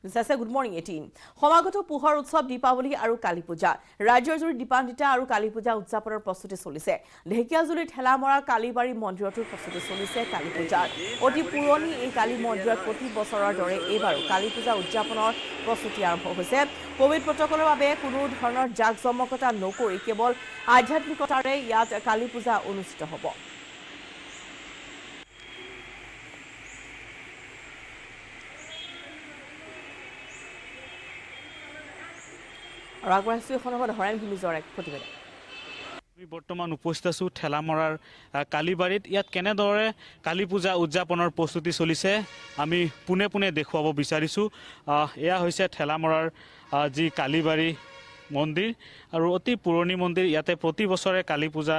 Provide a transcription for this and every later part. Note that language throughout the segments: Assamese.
গুড মৰ্ণিং 18 সমাগত পোহৰ উৎসৱ দীপাৱলী আৰু কালী পূজা ৰাজ্যৰ জুৰি দীপান্বিতা আৰু কালী পূজা উদযাপনৰ প্ৰস্তুতি চলিছে ঢেকিয়াজুলিৰ ঠেলামৰা কালীবাৰী মন্দিৰতো প্ৰস্তুতি চলিছে কালী পূজাৰ অতি পুৰণি এই কালী মন্দিৰত প্ৰতি বছৰৰ দৰে এইবাৰো কালী পূজা উদযাপনৰ প্ৰস্তুতি আৰম্ভ হৈছে কোভিড প্ৰটকলৰ বাবে কোনো ধৰণৰ জাকজমকতা নকৰি কেৱল আধ্যাত্মিকতাৰে ইয়াত কালী পূজা অনুষ্ঠিত হ'ব বৰ্তমান উপস্থিত আছো ঠেলামৰাৰ কালীবাৰীত ইয়াত কেনেদৰে কালী পূজা উদযাপনৰ প্ৰস্তুতি চলিছে আমি পুনে পুনে দেখুৱাব বিচাৰিছো এয়া হৈছে ঠেলামৰাৰ যি কালীবাৰী মন্দিৰ আৰু অতি পুৰণি মন্দিৰ ইয়াতে প্ৰতি বছৰে কালী পূজা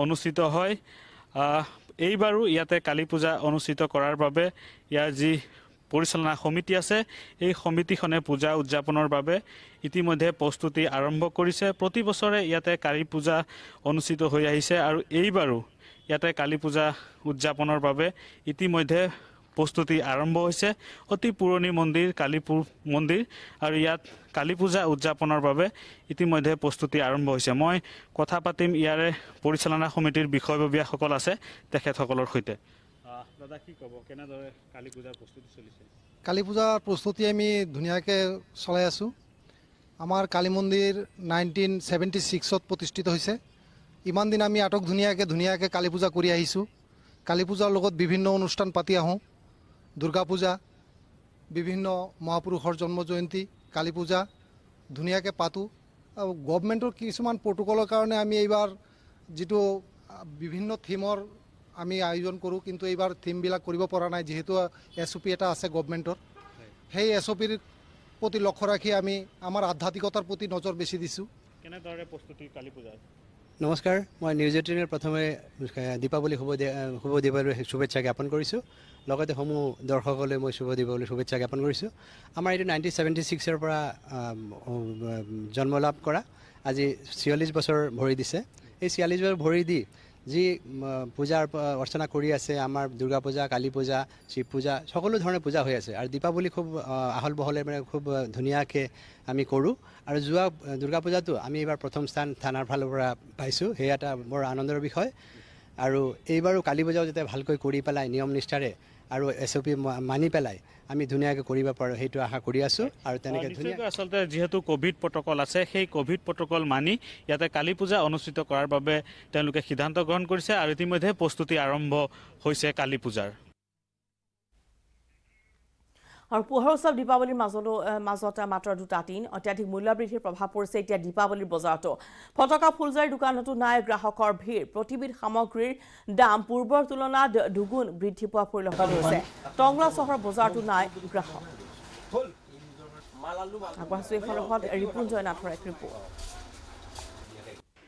অনুষ্ঠিত হয় এইবাৰো ইয়াতে কালী পূজা অনুষ্ঠিত কৰাৰ বাবে ইয়াৰ যি পৰিচালনা সমিতি আছে এই সমিতিখনে পূজা উদযাপনৰ বাবে ইতিমধ্যে প্ৰস্তুতি আৰম্ভ কৰিছে প্ৰতি বছৰে ইয়াতে কালী পূজা অনুষ্ঠিত হৈ আহিছে আৰু এইবাৰো ইয়াতে কালী পূজা উদযাপনৰ বাবে ইতিমধ্যে প্ৰস্তুতি আৰম্ভ হৈছে অতি পুৰণি মন্দিৰ কালীপুৰ মন্দিৰ আৰু ইয়াত কালী পূজা উদযাপনৰ বাবে ইতিমধ্যে প্ৰস্তুতি আৰম্ভ হৈছে মই কথা পাতিম ইয়াৰে পৰিচালনা সমিতিৰ বিষয়ববীয়াসকল আছে তেখেতসকলৰ সৈতে দাদা কি ক'ব কেনেদৰে কালী পূজাৰ প্ৰস্তুতি চলিছে কালী পূজাৰ প্ৰস্তুতি আমি ধুনীয়াকৈ চলাই আছোঁ আমাৰ কালী মন্দিৰ 1976ত প্ৰতিষ্ঠিত হৈছে ইমান দিন আমি আটক ধুনীয়াকৈ কালী পূজা কৰি আহিছোঁ কালী পূজাৰ লগত বিভিন্ন অনুষ্ঠান পাতি আহোঁ দুৰ্গা পূজা বিভিন্ন মহাপুৰুষৰ জন্ম জয়ন্তী কালী পূজা ধুনীয়াকৈ পাতোঁ আৰু গভৰ্ণমেণ্টৰ কিছুমান প্ৰট'কলৰ কাৰণে আমি এইবাৰ যিটো বিভিন্ন থিমৰ আমি আয়োজন কৰোঁ কিন্তু এইবাৰ থিমবিলাক কৰিব পৰা নাই যিহেতু SOP এটা আছে গভৰ্ণমেণ্টৰ সেই SOPৰ প্ৰতি লক্ষ্য ৰাখি আমি আমাৰ আধ্যাত্মিকতাৰ প্ৰতি নজৰ বেছি দিছোঁ কেনেদৰে প্ৰস্তুতি কালী পূজাৰ নমস্কাৰ মই নিউজ 18ৰ প্ৰথমে দীপাৱলী শুভ দীপাৱলীৰ শুভেচ্ছা জ্ঞাপন কৰিছোঁ লগতে সমূহ দৰ্শকলৈ মই শুভ দীপাৱলীৰ শুভেচ্ছা জ্ঞাপন কৰিছোঁ আমাৰ এইটো 1976ৰ পৰা জন্ম লাভ কৰা আজি 46 বছৰ ভৰি দিছে এই 46 বছৰ ভৰি দি যি পূজাৰ অৰ্চনা কৰি আছে আমাৰ দুৰ্গা পূজা কালী পূজা শিৱ পূজা সকলো ধৰণৰ পূজা হৈ আছে আৰু দীপাৱলী খুব আহল বহলে মানে খুব ধুনীয়াকৈ আমি কৰোঁ আৰু যোৱা দুৰ্গা পূজাটো আমি এইবাৰ প্ৰথম স্থান থানাৰ ফালৰ পৰা পাইছোঁ সেয়া এটা বৰ আনন্দৰ বিষয় আৰু এইবাৰো কালী পূজাও যাতে ভালকৈ কৰি পেলাই নিয়ম নিষ্ঠাৰে আৰু SOP মানি পেলাই আমি ধুনীয়াকৈ কৰিব পাৰোঁ সেইটো আশা কৰি আছোঁ আৰু তেনেকৈ ধুনীয়াকৈ আচলতে যিহেতু কোভিড প্ৰটকল আছে সেই কোভিড প্ৰটকল মানি ইয়াতে কালী পূজা অনুষ্ঠিত কৰাৰ বাবে তেওঁলোকে সিদ্ধান্ত গ্ৰহণ কৰিছে আৰু ইতিমধ্যে প্ৰস্তুতি আৰম্ভ হৈছে কালী পূজাৰ আৰু পোহৰ উৎসৱ দীপাৱলীৰ মাজত মাত্ৰ দুটা দিন অত্যাধিক মূল্যবৃদ্ধিৰ প্ৰভাৱ পৰিছে এতিয়া দীপাৱলীৰ বজাৰতো ফটকা ফুলজাৰীৰ দোকানতো নাই গ্ৰাহকৰ ভিৰ প্ৰতিবিধ সামগ্ৰীৰ দাম পূৰ্বৰ তুলনাত দুগুণ বৃদ্ধি পোৱা পৰিলক্ষিত হৈছে টংলা চহৰৰ বজাৰতো নাই গ্ৰাহক ৰিপুঞ্জয় নাথৰ এক ৰিপৰ্ট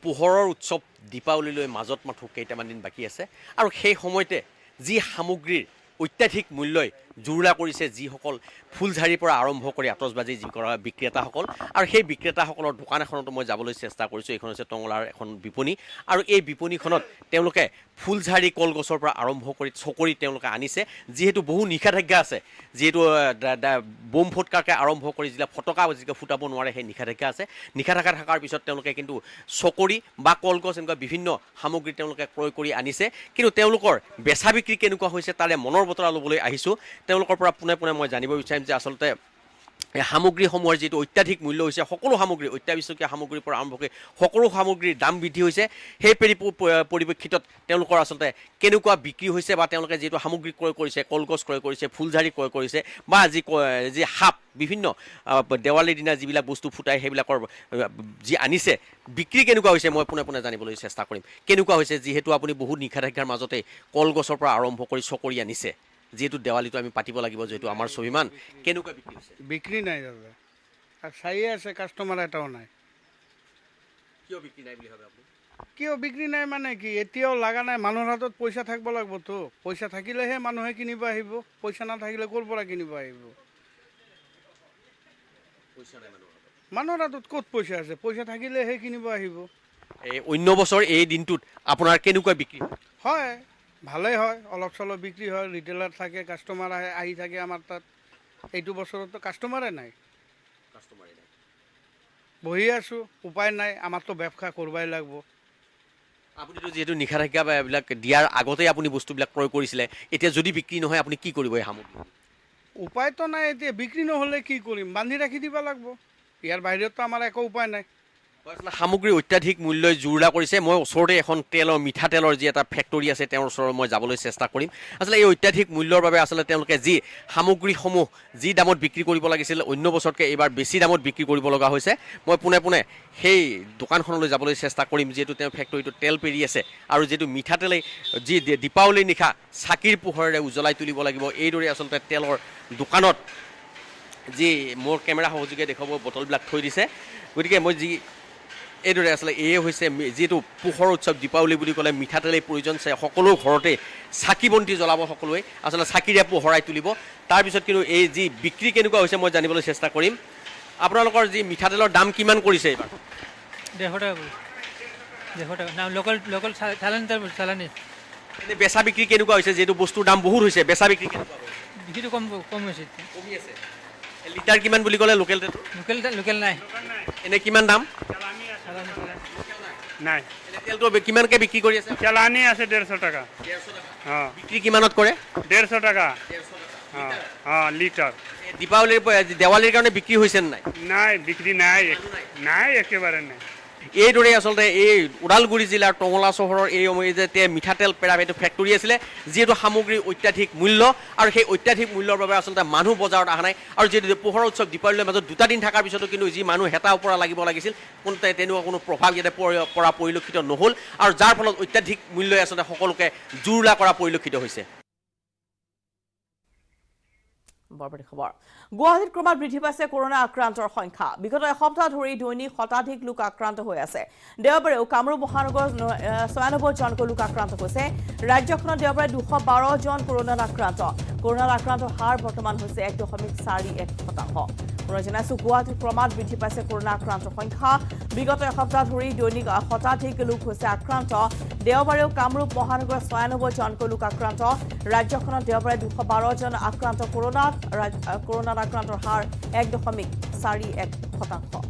পোহৰৰ উৎসৱ দীপাৱলীলৈ মাজত মাথো কেইটামান দিন বাকী আছে আৰু সেই সময়তে যি সামগ্ৰীৰ অত্যাধিক মূল্যই জুৰুলা কৰিছে যিসকল ফুলঝাৰিৰ পৰা আৰম্ভ কৰি আতচবাজি যি কৰা বিক্ৰেতাসকল আৰু সেই বিক্ৰেতাসকলৰ দোকান এখনতো মই যাবলৈ চেষ্টা কৰিছোঁ এইখন হৈছে টংলাৰ এখন বিপণী আৰু এই বিপণীখনত তেওঁলোকে ফুলঝাৰি কলগছৰ পৰা আৰম্ভ কৰি চকৰি তেওঁলোকে আনিছে যিহেতু বহু নিষেধাজ্ঞা আছে যিহেতু বোম ফটকাকে আৰম্ভ কৰি যিবিলাক ফটকা যিবিলাক ফুটাব নোৱাৰে সেই নিষেধাজ্ঞা আছে নিষেধাজ্ঞা থকাৰ পিছত তেওঁলোকে কিন্তু চকৰি বা কলগছ এনেকুৱা বিভিন্ন সামগ্ৰী তেওঁলোকে ক্ৰয় কৰি আনিছে কিন্তু তেওঁলোকৰ বেচা বিক্ৰী কেনেকুৱা হৈছে তাৰে মনৰ বতৰা ল'বলৈ আহিছোঁ তেওঁলোকৰ পৰা পোনে পোনে মই জানিব বিচাৰিম যে আচলতে সামগ্ৰীসমূহৰ যিটো অত্যাধিক মূল্য হৈছে সকলো সামগ্ৰী অত্যাৱশ্যকীয় সামগ্ৰীৰ পৰা আৰম্ভ কৰি সকলো সামগ্ৰীৰ দাম বৃদ্ধি হৈছে সেই পৰিপ্ৰেক্ষিতত তেওঁলোকৰ আচলতে কেনেকুৱা বিক্ৰী হৈছে বা তেওঁলোকে যিটো সামগ্ৰী ক্ৰয় কৰিছে কলগছ ক্ৰয় কৰিছে ফুলঝাৰি ক্ৰয় কৰিছে বা যি সাপ বিভিন্ন দেৱালীৰ দিনা যিবিলাক বস্তু ফুটাই সেইবিলাকৰ যি আনিছে বিক্ৰী কেনেকুৱা হৈছে মই পোনে পোনে জানিবলৈ চেষ্টা কৰিম কেনেকুৱা হৈছে যিহেতু আপুনি বহুত নিষেধাজ্ঞাৰ মাজতে কলগছৰ পৰা আৰম্ভ কৰি চকৰি আনিছে যেহেতু দেৱালীটো আমি পাতিব লাগিব যেহেতু আমাৰ স্বাভিমান কেনেকুৱা বিক্ৰী হৈছে বিক্ৰী নাই দাদা আৰু চাইয়ে আছে কাষ্টমাৰ এটাও নাই কিয় বিক্ৰী নাই বুলি ভাবে আপুনি কিয় বিক্ৰী নাই মানে কি এতিয়াও লগা নাই মানুহৰ হাতত পইচা থাকিব লাগিবতো পইচা থাকিলেহে মানুহে কিনিব আহিব পইচা নাথাকিলে ক'ৰ পৰা কিনিব আহিব পইচা নাই মানুহৰ হাতত ক'ত পইচা আছে পইচা থাকিলেহে কিনিব আহিব এই অন্য বছৰ এই দিনটোত আপোনাৰ কেনেকুৱা বিক্ৰী হয় ভালেই হয় অলপ চলপ বিক্ৰী হয় ৰিটেইলাৰ থাকে কাষ্টমাৰ আহি থাকে আমাৰ তাত এইটো বছৰতো কাষ্টমাৰে নাই, বহি আছোঁ, উপায় নাই, আমাৰতো ব্যৱসায় কৰিবই লাগিব। আপুনিতো যিহেতু নিষেধাজ্ঞা বা এইবিলাক দিয়াৰ আগতেই আপুনি বস্তুবিলাক ক্ৰয় কৰিছিলে, এতিয়া যদি বিক্ৰী নহয় আপুনি কি কৰিব এই সামগ্ৰী? উপায়তো নাই, এতিয়া বিক্ৰী নহ'লে কি কৰিম, বান্ধি ৰাখি দিব লাগিব, ইয়াৰ বাহিৰততো আমাৰ একো উপায় নাই। আচলতে সামগ্ৰীৰ অত্যাধিক মূল্যই জুৰুলা কৰিছে। মই ওচৰতে এখন মিঠাতেলৰ যি এটা ফেক্টৰী আছে তেওঁৰ ওচৰত মই যাবলৈ চেষ্টা কৰিম। আচলতে এই অত্যাধিক মূল্যৰ বাবে আচলতে তেওঁলোকে যি সামগ্ৰীসমূহ যি দামত বিক্ৰী কৰিব লাগিছিল অন্য বছৰতকৈ এইবাৰ বেছি দামত বিক্ৰী কৰিব লগা হৈছে। মই পোনে পোনে সেই দোকানখনলৈ যাবলৈ চেষ্টা কৰিম, যিহেতু তেওঁ ফেক্টৰীটোত তেল পেৰি আছে আৰু যিহেতু মিঠাতেলেই যি দীপাৱলীৰ নিশা চাকিৰ পোহৰেৰে উজ্বলাই তুলিব লাগিব, এইদৰে আচলতে তেলৰ দোকানত যি মোৰ কেমেৰা সহযোগে দেখুৱাব বটলবিলাক থৈ দিছে। গতিকে মই এইদৰে আচলতে এয়ে হৈছে যিটো পোহৰ উৎসৱ দীপাৱলী বুলি ক'লে মিঠাতেলেই প্ৰয়োজন, সকলো ঘৰতে চাকি বন্তি জ্বলাব, সকলোৱে আচলতে চাকিৰে পোহৰাই তুলিব। তাৰপিছত কিন্তু এই যি বিক্ৰী কেনেকুৱা হৈছে মই জানিবলৈ চেষ্টা কৰিম। আপোনালোকৰ যি মিঠাতেলৰ দাম কিমান কৰিছে এইবাৰ? 150 টাকা কৰে, 150 টাকা না, লোকাল চালানি। এনে বেচা বিক্ৰী কেনেকুৱা হৈছে? যিহেতু বস্তুৰ দাম বহুত হৈছে, বেচা বিক্ৰী কেনেকুৱা হৈছে? বিক্ৰিটো কম হয়েছে। কমি আছে। লিটাৰ কিমান বুলি ক'লে লোকেল তেল? লোকেল নাই, এনে কিমান দাম? নাই, এনে তেলটো কিমানকৈ বিক্ৰী কৰি আছে? চালানি আছে 150 টাকা। অঁ, বিক্ৰী কিমানত কৰে? 150 টাকা। অঁ, লিটাৰ। দেৱালীৰ কাৰণে বিক্ৰী হৈছে নাই? নাই, বিক্ৰী নাই, নাই, একেবাৰে নাই। এইদৰে আচলতে এই ওদালগুৰি জিলাৰ টঙলা চহৰৰ এই যে মিঠাতেল পেৰা এইটো ফেক্টৰী আছিলে, যিহেতু সামগ্ৰীৰ অত্যাধিক মূল্য আৰু সেই অত্যাধিক মূল্যৰ বাবে আচলতে মানুহ বজাৰত অহা নাই। আৰু যিহেতু পোহৰ উৎসৱ দীপাৱলীৰ মাজত 2টা দিন থকাৰ পিছতো কিন্তু যি মানুহ হেতা ওপৰা লাগিব লাগিছিল তেনেকুৱা কোনো প্ৰভাৱ ইয়াতে পৰা পৰিলক্ষিত নহ'ল, আৰু যাৰ ফলত অত্যাধিক মূল্যই আচলতে সকলোকে জুৰুলা কৰা পৰিলক্ষিত হৈছে। বৰপেটা খবৰ। গুৱাহাটীত ক্ৰমাৎ বৃদ্ধি পাইছে কৰোনা আক্ৰান্তৰ সংখ্যা। বিগত এসপ্তাহ ধৰি দৈনিক শতাধিক লোক আক্ৰান্ত হৈ আছে। দেওবাৰেও কামৰূপ মহানগৰ 96 জনকৈ লোক আক্ৰান্ত হৈছে। ৰাজ্যখনত দেওবাৰে 212 জন কৰোনাত আক্ৰান্ত। কৰোনাত আক্ৰান্তৰ হাৰ বৰ্তমান হৈছে 1.41%। পুনৰ জনাইছো, গুৱাহাটীত ক্ৰমাৎ বৃদ্ধি পাইছে কৰোনা আক্ৰান্তৰ সংখ্যা। বিগত এসপ্তাহ ধৰি দৈনিক শতাধিক লোক হৈছে আক্ৰান্ত। দেওবাৰেও কামৰূপ মহানগৰ 96 জনকৈ লোক আক্ৰান্ত। ৰাজ্যখনত দেওবাৰে 212 জন আক্ৰান্ত কৰোনাত আক্ৰান্তৰ হাৰ 1.41%।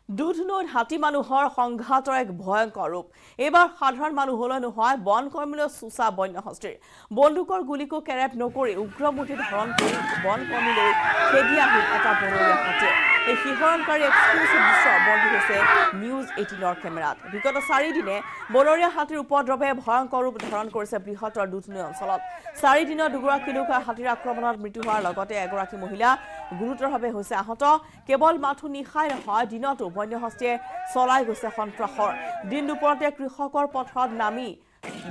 দুধনৈত হাতী মানুহৰ সংঘাতৰ এক ভয়ংকৰ ৰূপ। এইবাৰ সাধাৰণ মানুহলৈ নহয়, বন কৰ্মীলৈ চোচা বন্যহস্তীৰ। বন্দুকৰ গুলীকো কেৰেপ নকৰি উগ্ৰমূৰ্তি ধাৰণ কৰি বন কৰ্মীলৈ খেদি আহিল এটা বনৰীয়া হাতীয়ে। এই শিহৰণকাৰী এক্সক্লুচিভ দৃশ্য বন্দী হৈছে নিউজ 18ৰ কেমেৰাত। বিগত 4 দিনে বনৰীয়া হাতীৰ উপদ্ৰৱে ভয়ংকৰ ৰূপ ধাৰণ কৰিছে বৃহত্তৰ দুধনৈ অঞ্চলত। 4 দিনত 2গৰাকী লোক হাতীৰ আক্ৰমণত মৃত্যু হোৱাৰ লগতে এগৰাকী মহিলা গুৰুতৰভাৱে হৈছে আহত। কেৱল মাথো নিশাই নহয়, দিনতো বন্যহস্তীয়ে চলাই গৈছে সন্ত্ৰাসৰ। দিন দুপৰতে কৃষকৰ পথাৰত নামি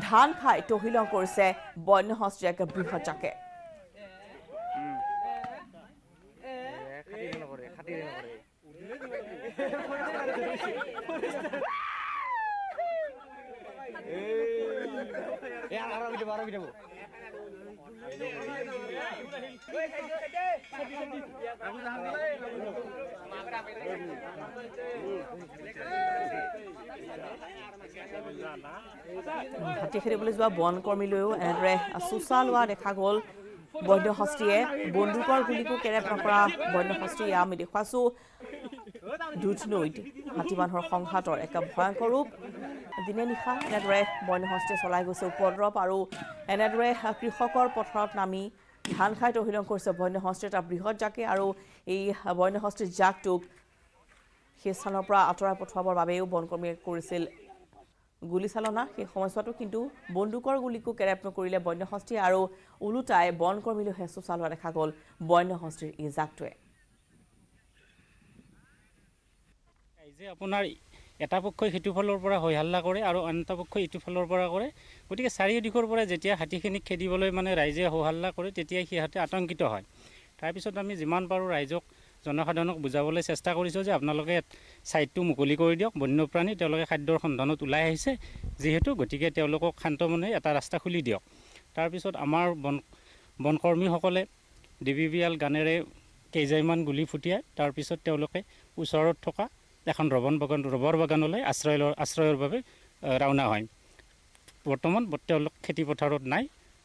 ধান খাই তহিলং কৰিছে বন্যহস্তীৰ এক বৃহৎ জাকে। হাতী খেদিবলৈ যোৱা বন কৰ্মীলৈও এনেদৰে চোচা লোৱা দেখা গ'ল বন্যহস্তীয়ে। বন্দুকৰ গুলীকো কেৰেপ নকৰা বন্যহস্তী আমি দেখুৱাইছো দুধনৈত হাতী মানুহৰ সংঘাতৰ এক ভয়ংকৰ ৰূপ। দিনে নিশা এনেদৰে বন্যহস্তীয়ে চলাই গৈছে উপদ্ৰৱ, আৰু এনেদৰে কৃষকৰ পথাৰত নামি ধান খাই তহিলং কৰিছে বন্যহস্তীৰ এটা বৃহৎ জাকে। আৰু এই বন্যহস্তীৰ জাকটোক সেই স্থানৰ পৰা আঁতৰাই পঠোৱাবৰ বাবেও বনকৰ্মীয়ে কৰিছিল গুলীচালনা। সেই সময়ছোৱাতো কিন্তু বন্দুকৰ গুলীকো কেৰেপ নকৰিলে বন্যহস্তীয়ে, আৰু ওলোটাই বনকৰ্মীলৈ হেঁচু চলোৱা দেখা গ'ল বন্যহস্তীৰ এই জাকটোৱে। আপোনাৰ এটা পক্ষই সেইটো ফালৰ পৰা হৈ হাল্লা কৰে আৰু আন এটা পক্ষই ইটো ফালৰ পৰা কৰে। গতিকে চাৰিওদিশৰ পৰা যেতিয়া হাতীখিনিক খেদিবলৈ ৰাইজে হৈ হাল্লা কৰে, তেতিয়াই সিহঁতে আতংকিত হয়। তাৰপিছত আমি যিমান পাৰোঁ ৰাইজক জনসাধাৰণক বুজাবলৈ চেষ্টা কৰিছোঁ যে আপোনালোকে ছাইডটো মুকলি কৰি দিয়ক। বন্যপ্ৰাণী তেওঁলোকে খাদ্যৰ সন্ধানত ওলাই আহিছে যিহেতু, গতিকে তেওঁলোকক শান্ত মনে এটা ৰাস্তা খুলি দিয়ক। তাৰপিছত আমাৰ বনকৰ্মীসকলে DBBL গানেৰে কেইজাইমান গুলি ফুটিয়াই তাৰপিছত তেওঁলোকে ওচৰত থকা এখন ৰবৰ বাগানলৈ আশ্ৰয়ৰ বাবে ৰাওনা হয়। বৰ্তমান তেওঁলোক খেতি পথাৰত নাই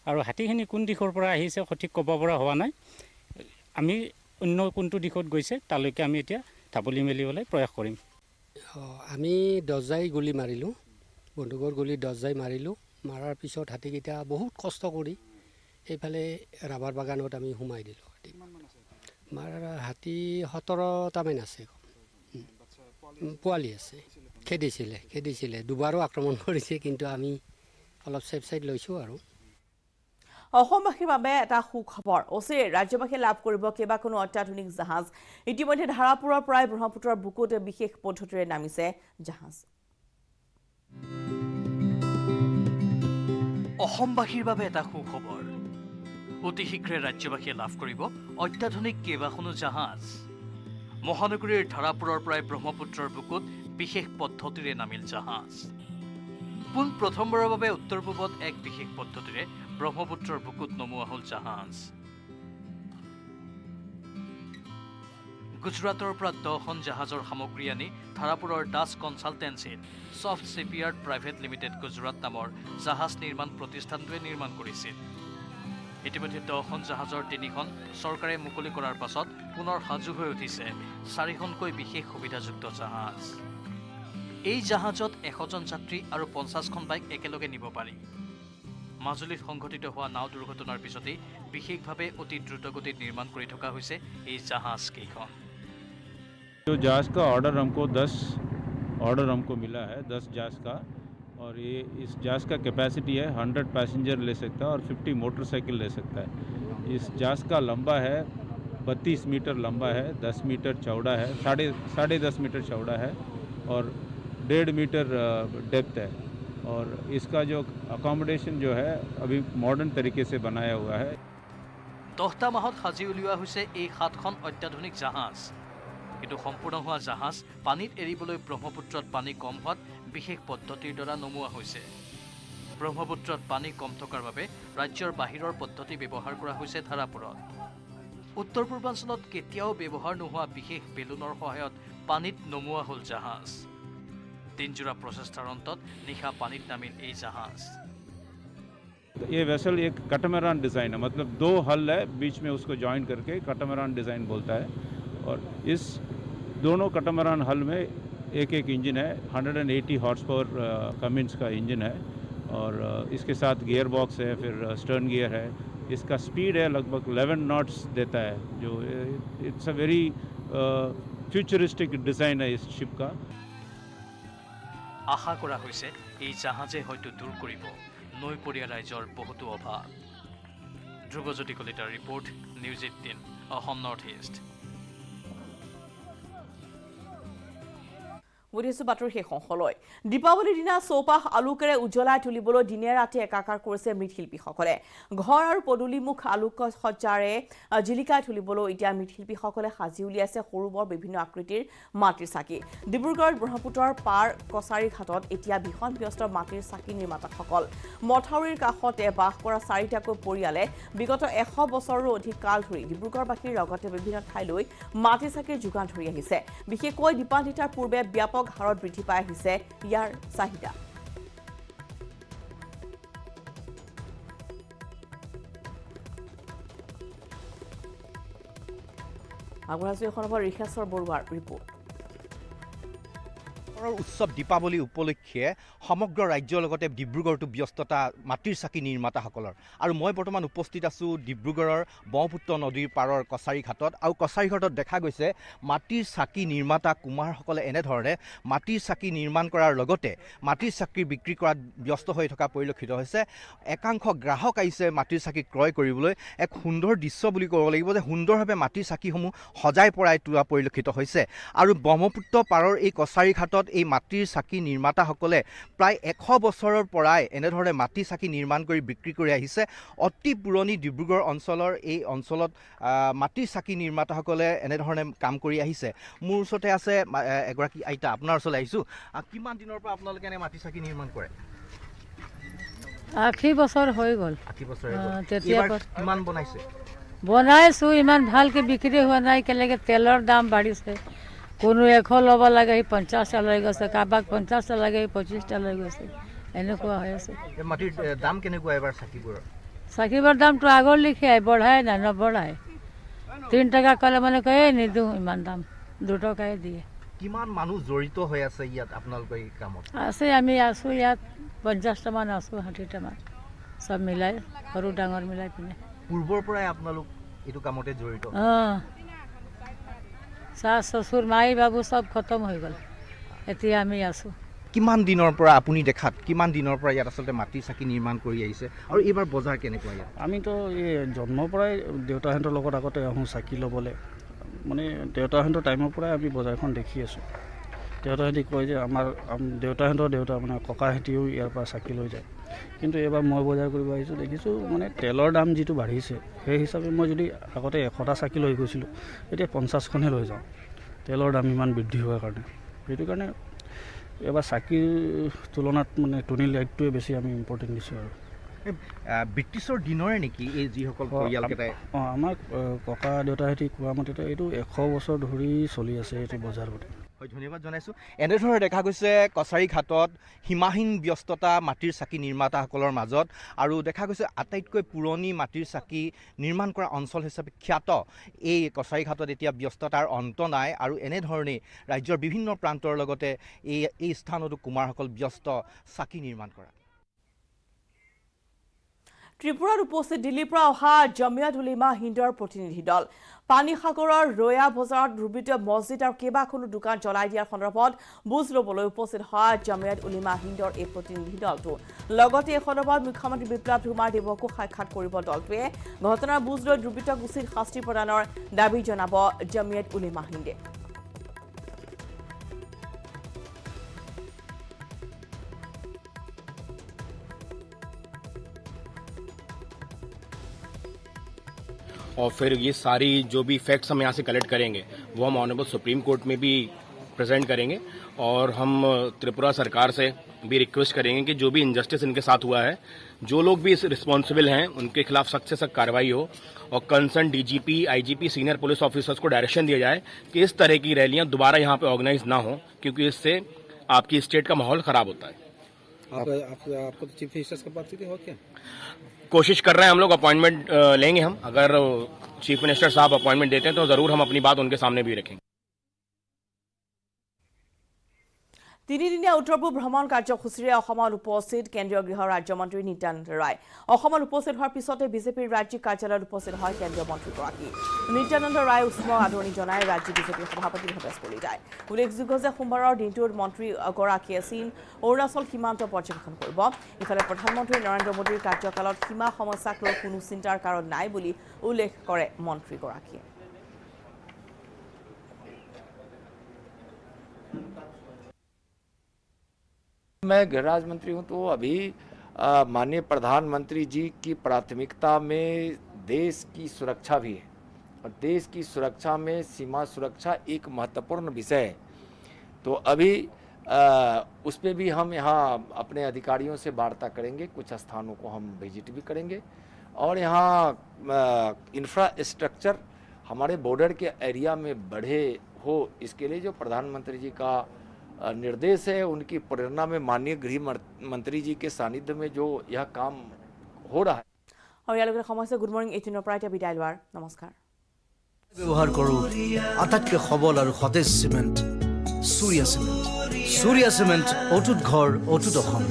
আৰু হাতীখিনি কোন দিশৰ পৰা আহিছে সঠিক ক'ব পৰা হোৱা নাই। আমি অন্য কোনটো দিশত গৈছে তালৈকে আমি এতিয়া ঢাপলি মেলিবলৈ প্ৰয়াস কৰিম। আমি 10 জাই গুলি মাৰিলোঁ, বন্দুকৰ গুলি 10 জাই মাৰিলোঁ। মাৰাৰ পিছত হাতীকেইটা বহুত কষ্ট কৰি এইফালে ৰাবাৰ বাগানত আমি সোমাই দিলোঁ। মাৰাৰ হাতী 17টামান আছে, পোৱালি আছে। খেদিছিলে দুবাৰো আক্ৰমণ কৰিছে, কিন্তু আমি অলপ ছেফ ছাইড লৈছোঁ। আৰু অসমবাসীৰ বাবে এটা সুখবৰ, অচিৰে ৰাজ্যবাসীয়ে লাভ কৰিব কেইবাখনো অত্যাধুনিক জাহাজ। ইতিমধ্যে ধাৰাপুৰৰ পৰাই ব্ৰহ্মপুত্ৰৰ বুকুত বিশেষ পদ্ধতিৰে নামিছে জাহাজ। অসমবাসীৰ বাবে এটা সুখবৰ, অতি শীঘ্ৰে ৰাজ্যবাসীয়ে লাভ কৰিব অত্যাধুনিক কেইবাখনো জাহাজ। মহানগৰীৰ ধাৰাপুৰৰ পৰাই ব্ৰহ্মপুত্ৰৰ বুকুত বিশেষ পদ্ধতিৰে নামিল জাহাজ। পোন প্ৰথমবাৰৰ বাবে উত্তৰ পূবত এক বিশেষ পদ্ধতিৰে ব্ৰহ্মপুত্ৰৰ বুকুত নমোৱা হ'ল জাহাজ। গুজৰাটৰ পৰা 10খন জাহাজৰ সামগ্ৰী আনি ধাৰাপুৰৰ দাস কনচালটেন্সিত ছফ্ট শ্বিপয়াৰ্ড প্ৰাইভেট লিমিটেড গুজৰাট নামৰ জাহাজ নিৰ্মাণ প্ৰতিষ্ঠানটোৱে নিৰ্মাণ কৰিছিল। ইতিমধ্যে 10খন জাহাজৰ 3খন চৰকাৰে মুকলি কৰাৰ পাছত পুনৰ সাজু হৈ উঠিছে 4খনকৈ বিশেষ সুবিধাযুক্ত জাহাজ। এই জাহাজত 100জন যাত্ৰী আৰু 50খন বাইক একেলগে নিব পাৰি। মাজুলীত সংঘটিত হোৱা নাও দুৰ্ঘটনাৰ পিছতেই বিশেষভাৱে অতি দ্ৰুতগতিত নিৰ্মাণ কৰি থকা হৈছে এই জাহাজ কেইখন। जो जहाज का ऑर्डर हमको मिला है 10 जहाज का, और ये इस जहाज का कैपेसिटी है 100 पैसेंजर ले सकता है और 50 मोटरसाइकिल ले सकता है। इस जहाज का लंबा है 32 मीटर लंबा है, 10 मीटर चौड़ा है, साढ़े 10 मीटर चौड़ा है और 1.5 मीटर डेप्थ है। और इसका जो अकोमोडेशन जो है अभी मॉडर्न तरीके से बनाया हुआ है। 10টা মাহত সাজি উলিওৱা হৈছে এই 7খন অত্যাধুনিক জাহাজ। কিন্তু সম্পূৰ্ণ হোৱা জাহাজ পানীত এৰিবলৈ ব্ৰহ্মপুত্ৰত পানী কম হোৱাত বিশেষ পদ্ধতিৰ দ্বাৰা নমোৱা হৈছে। ব্ৰহ্মপুত্ৰত পানী কম থকাৰ বাবে ৰাজ্যৰ বাহিৰৰ পদ্ধতি ব্যৱহাৰ কৰা হৈছে ধাৰাপুৰত। উত্তৰ পূৰ্বাঞ্চলত কেতিয়াও ব্যৱহাৰ নোহোৱা বিশেষ বেলুনৰ সহায়ত পানীত নমোৱা হ'ল জাহাজ। দিনজোৰা প্ৰচেষ্টাৰ অন্তত নিশা পানীত নামিল এই জাহাজ। ये वेसल एक कटमरान डिज़ाइन है, मतलब 2 हल है, बीच में उसको ज्वाइन करके कटमरान डिज़ाइन बोलता है। और इस दोनों कटमरान हल में एक इंजन है, 180 हॉर्स पावर कमिंस का इंजन है, और इसके साथ गियर बॉक्स है, फिर स्टर्न गियर है। इसका स्पीड है लगभग 11 नॉट्स देता है, जो it's a very futuristic design है इस शिप का। আশা কৰা হৈছে এই জাহাজে হয়তো দূৰ কৰিব নৈপৰীয়া ৰাইজৰ বহুতো অভাৱ। ধ্ৰুৱজ্যোতি কলিতাৰ report, news 18 Assam north east. উঠিছো বাতৰি শেষ অংশলৈ। দীপাৱলীৰ দিনা চৌপাশ আলোকেৰে উজ্বলাই তুলিবলৈ দিনে ৰাতি একাকাৰ কৰিছে মৃৎশিল্পীসকলে। ঘৰ আৰু পদূলিমুখ আলোক সজ্জাৰে জিলিকাই তুলিবলৈ এতিয়া মৃৎশিল্পীসকলে সাজি উলিয়াইছে সৰু বৰ বিভিন্ন আকৃতিৰ মাটিৰ চাকি। ডিব্ৰুগড়ত ব্ৰহ্মপুত্ৰৰ পাৰ কছাৰী ঘাটত এতিয়া ভীষণ ব্যস্ত মাটিৰ চাকি নিৰ্মাতাসকল। মথাউৰিৰ কাষতে বাস কৰা 4টাকৈ পৰিয়ালে বিগত 100 বছৰৰো অধিক কাল ধৰি ডিব্ৰুগড়বাসীৰ লগতে বিভিন্ন ঠাইলৈ মাটিৰ চাকিৰ যোগান ধৰি আহিছে। বিশেষকৈ দীপাৱলীৰ পূৰ্বে ব্যাপক হাৰত বৃদ্ধি পাই আহিছে ইয়াৰ চাহিদা। আগবঢ়াইছো এখনৰ পৰা ৰিখেশ্বৰ বৰুৱাৰ ৰিপৰ্ট। উৎসৱ দীপাৱলী উপলক্ষে সমগ্ৰ ৰাজ্যৰ লগতে ডিব্ৰুগড়তো ব্যস্ততা মাটিৰ চাকি নিৰ্মাতাসকলৰ। আৰু মই বৰ্তমান উপস্থিত আছোঁ ডিব্ৰুগড়ৰ ব্ৰহ্মপুত্ৰ নদীৰ পাৰৰ কছাৰী ঘাটত। আৰু কছাৰী ঘাটত দেখা গৈছে মাটিৰ চাকি নিৰ্মাতা কুমাৰসকলে এনেধৰণে মাটিৰ চাকি নিৰ্মাণ কৰাৰ লগতে মাটিৰ চাকি বিক্ৰী কৰাত ব্যস্ত হৈ থকা পৰিলক্ষিত হৈছে। একাংশ গ্ৰাহক আহিছে মাটিৰ চাকি ক্ৰয় কৰিবলৈ। এক সুন্দৰ দৃশ্য বুলি ক'ব লাগিব যে সুন্দৰভাৱে মাটিৰ চাকিসমূহ সজাই পৰাই তোলা পৰিলক্ষিত হৈছে। আৰু ব্ৰহ্মপুত্ৰ পাৰৰ এই কছাৰী ঘাটত এই মাটিৰ চাকি নিৰ্মাতাসকলে প্ৰায় 100 বছৰৰ পৰাই এনেধৰণে মাটিৰ চাকি নিৰ্মাণ কৰি বিক্ৰী কৰি আহিছে। অতি পুৰণি ডিব্ৰুগড় অঞ্চলৰ এই অঞ্চলত মাটিৰ চাকি নিৰ্মাতাসকলে এনেধৰণে কাম কৰি আহিছে। মোৰ ওচৰতে আছে এগৰাকী আইতা, আপোনাৰ ওচৰলৈ আহিছোঁ। কিমান দিনৰ পৰা আপোনালোকে এনে মাটিৰ চাকি নিৰ্মাণ কৰে? 80 বছৰ হৈ গ'ল। 80 বছৰ কিমান বনাইছে? বনাইছোঁ, ইমান ভালকৈ বিক্ৰী হোৱা নাই। কেলেকে তেলৰ দাম বাঢ়িছে। কোনো 100 ল'ব লাগে 50টা লৈ গৈছে, কাৰোবাক 50টা লাগে 25টা লৈ গৈছে। এনেকুৱা হৈ আছে। এই মাটিৰ দাম কেনেকুৱা এবাৰ চাকিবোৰৰ? চাকিবৰ দামটো আগৰ লিখিয়াই বঢ়াই নাই, নবঢ়াই। 3 টকা ক'লে মানে কয়ে নিদিওঁ, ইমান দাম 2 টকাই দিয়ে। কিমান মানুহ জড়িত হৈ আছে ইয়াত আপোনালোকৰ এই কামত? আছে, আমি আছোঁ ইয়াত 50টামান আছোঁ, 60টামান, চব মিলাই, সৰু ডাঙৰ মিলাই পিনে। পূৰ্বৰ পৰাই আপোনালোক এইটো কামতে জড়িত? অঁ, চাহ শ্বশুৰ মাই বাবু চব খতম হৈ গ'ল, এতিয়া আমি আছোঁ। কিমান দিনৰ পৰা আপুনি দেখাত কিমান দিনৰ পৰা ইয়াত আচলতে মাটিৰ চাকি নিৰ্মাণ কৰি আহিছে আৰু এইবাৰ বজাৰ কেনেকুৱা ইয়াত? আমিতো এই জন্মৰ পৰাই দেউতাহঁতৰ লগত আগতে আহোঁ চাকি ল'বলৈ, মানে দেউতাহঁতৰ টাইমৰ পৰাই আমি বজাৰখন দেখি আছোঁ। দেউতাহঁতে কয় যে আমাৰ দেউতাহঁতৰ দেউতা মানে ককাহঁতেও ইয়াৰ পৰা চাকি লৈ যায়। কিন্তু এইবাৰ মই বজাৰ কৰিব আহিছোঁ, দেখিছোঁ মানে তেলৰ দাম যিটো বাঢ়িছে, সেই হিচাপে মই যদি আগতে 100টা চাকি লৈ গৈছিলোঁ, এতিয়া 50খনহে লৈ যাওঁ, তেলৰ দাম ইমান বৃদ্ধি হোৱাৰ কাৰণে। সেইটো কাৰণে এবাৰ চাকিৰ তুলনাত মানে টুনি লাইটটোৱে বেছি আমি ইম্পৰ্টেণ্ট দিছোঁ। আৰু ব্ৰিটিছৰ দিনৰে নেকি এই যিসকল পৰিয়ালকেইটাই? অঁ, আমাৰ ককা দেউতাহঁতে কোৱা মতে এইটো 100 বছৰ ধৰি চলি আছে এইটো বজাৰতে। হয়, ধন্যবাদ জনাইছোঁ। এনেদৰে দেখা গৈছে কছাৰী ঘাটত সীমাহীন ব্যস্ততা মাটিৰ চাকি নিৰ্মাতাসকলৰ মাজত, আৰু দেখা গৈছে আটাইতকৈ পুৰণি মাটিৰ চাকি নিৰ্মাণ কৰা অঞ্চল হিচাপে খ্যাত এই কছাৰী ঘাটত এতিয়া ব্যস্ততাৰ অন্ত নাই, আৰু এনেধৰণেই ৰাজ্যৰ বিভিন্ন প্ৰান্তৰ লগতে এই স্থানতো কুমাৰসকল ব্যস্ত চাকি নিৰ্মাণ কৰা। ত্ৰিপুৰাত উপস্থিত দিল্লীৰ পৰা অহা জামিয়াত উলেমা হিন্দৰ প্ৰতিনিধি দল পানীসাগৰৰ ৰয়া বজাৰত ৰুবিত মছজিদ আৰু কেইবাখনো দোকান জ্বলাই দিয়াৰ সন্দৰ্ভত বুজ ল'বলৈ উপস্থিত হোৱা জামিয়াত উলেমা হিন্দৰ এই প্ৰতিনিধি দলটো লগতে এই সন্দৰ্ভত মুখ্যমন্ত্ৰী বিপ্লৱ কুমাৰ দেৱকো সাক্ষাৎ কৰিব। দলটোৱে ঘটনাৰ বুজ লৈ ৰুবিতক উচিত শাস্তি প্ৰদানৰ দাবী জনাব জামিয়াত উলেমা হিন্দে। और फिर ये सारी जो भी फैक्ट्स हम यहाँ से कलेक्ट करेंगे वो हम ऑनरेबल सुप्रीम कोर्ट में भी प्रेजेंट करेंगे, और हम त्रिपुरा सरकार से भी रिक्वेस्ट करेंगे कि जो भी इनजस्टिस इनके साथ हुआ है, जो लोग भी इस रिस्पॉन्सिबल हैं उनके खिलाफ सख्त से सख्त कार्रवाई हो, और concern DGP, IGP, senior police officers को डायरेक्शन दिया जाए कि इस तरह की रैलियां दोबारा यहाँ पे ऑर्गेनाइज ना हो, क्योंकि इससे आपकी स्टेट का माहौल खराब होता है। आपको तो चीफ मिनिस्टर के पास हो क्या? कोशिश कर रहे हैं हम लोग, अपॉइंटमेंट लेंगे हम, अगर चीफ मिनिस्टर साहब अपॉइंटमेंट देते हैं तो जरूर हम अपनी बात उनके सामने भी रखेंगे। 3দিনীয়া উত্তৰ পূব ভ্ৰমণ কাৰ্যসূচীৰে অসমত উপস্থিত কেন্দ্ৰীয় গৃহ ৰাজ্যমন্ত্ৰী নিত্যানন্দ ৰায়। অসমত উপস্থিত হোৱাৰ পিছতে বিজেপিৰ ৰাজ্যিক কাৰ্যালয়ত উপস্থিত হয় কেন্দ্ৰীয় মন্ত্ৰীগৰাকী। নিত্যানন্দ ৰায় উষ্ম আদৰণি জনাই ৰাজ্যিক বিজেপিৰ সভাপতি ভৱেশ কলিতাই। উল্লেখযোগ্য যে সোমবাৰৰ দিনটোত মন্ত্ৰীগৰাকীয়ে চীন অৰুণাচল সীমান্ত পৰ্যবেক্ষণ কৰিব। ইফালে প্ৰধানমন্ত্ৰী নৰেন্দ্ৰ মোদীৰ কাৰ্যকালত সীমা সমস্যাক লৈ কোনো চিন্তাৰ কাৰণ নাই বুলি উল্লেখ কৰে মন্ত্ৰীগৰাকীয়ে। मैं गृह राज्य मंत्री हूं, तो अभी माननीय प्रधानमंत्री जी की प्राथमिकता में देश की सुरक्षा भी है, और देश की सुरक्षा में सीमा सुरक्षा एक महत्वपूर्ण विषय है। तो अभी उस पर भी हम यहाँ अपने अधिकारियों से वार्ता करेंगे, कुछ स्थानों को हम विजिट भी करेंगे, और यहाँ इंफ्रास्ट्रक्चर हमारे बॉर्डर के एरिया में बढ़े हो, इसके लिए जो प्रधानमंत्री जी का निर्देश है, उनकी प्रेरणा में माननीय गृह मंत्री जी के सानिध्य में जो यह काम हो रहा है। और यार समय से गुड मॉर्निंग 18 प्राइट विदाय लोৱাৰ नमस्कार। व्यवहार करूँ आटाइतকৈ সবল আৰু সতেজ cement Surya cement. Surya cement অটুট ঘৰ অটুট অসম।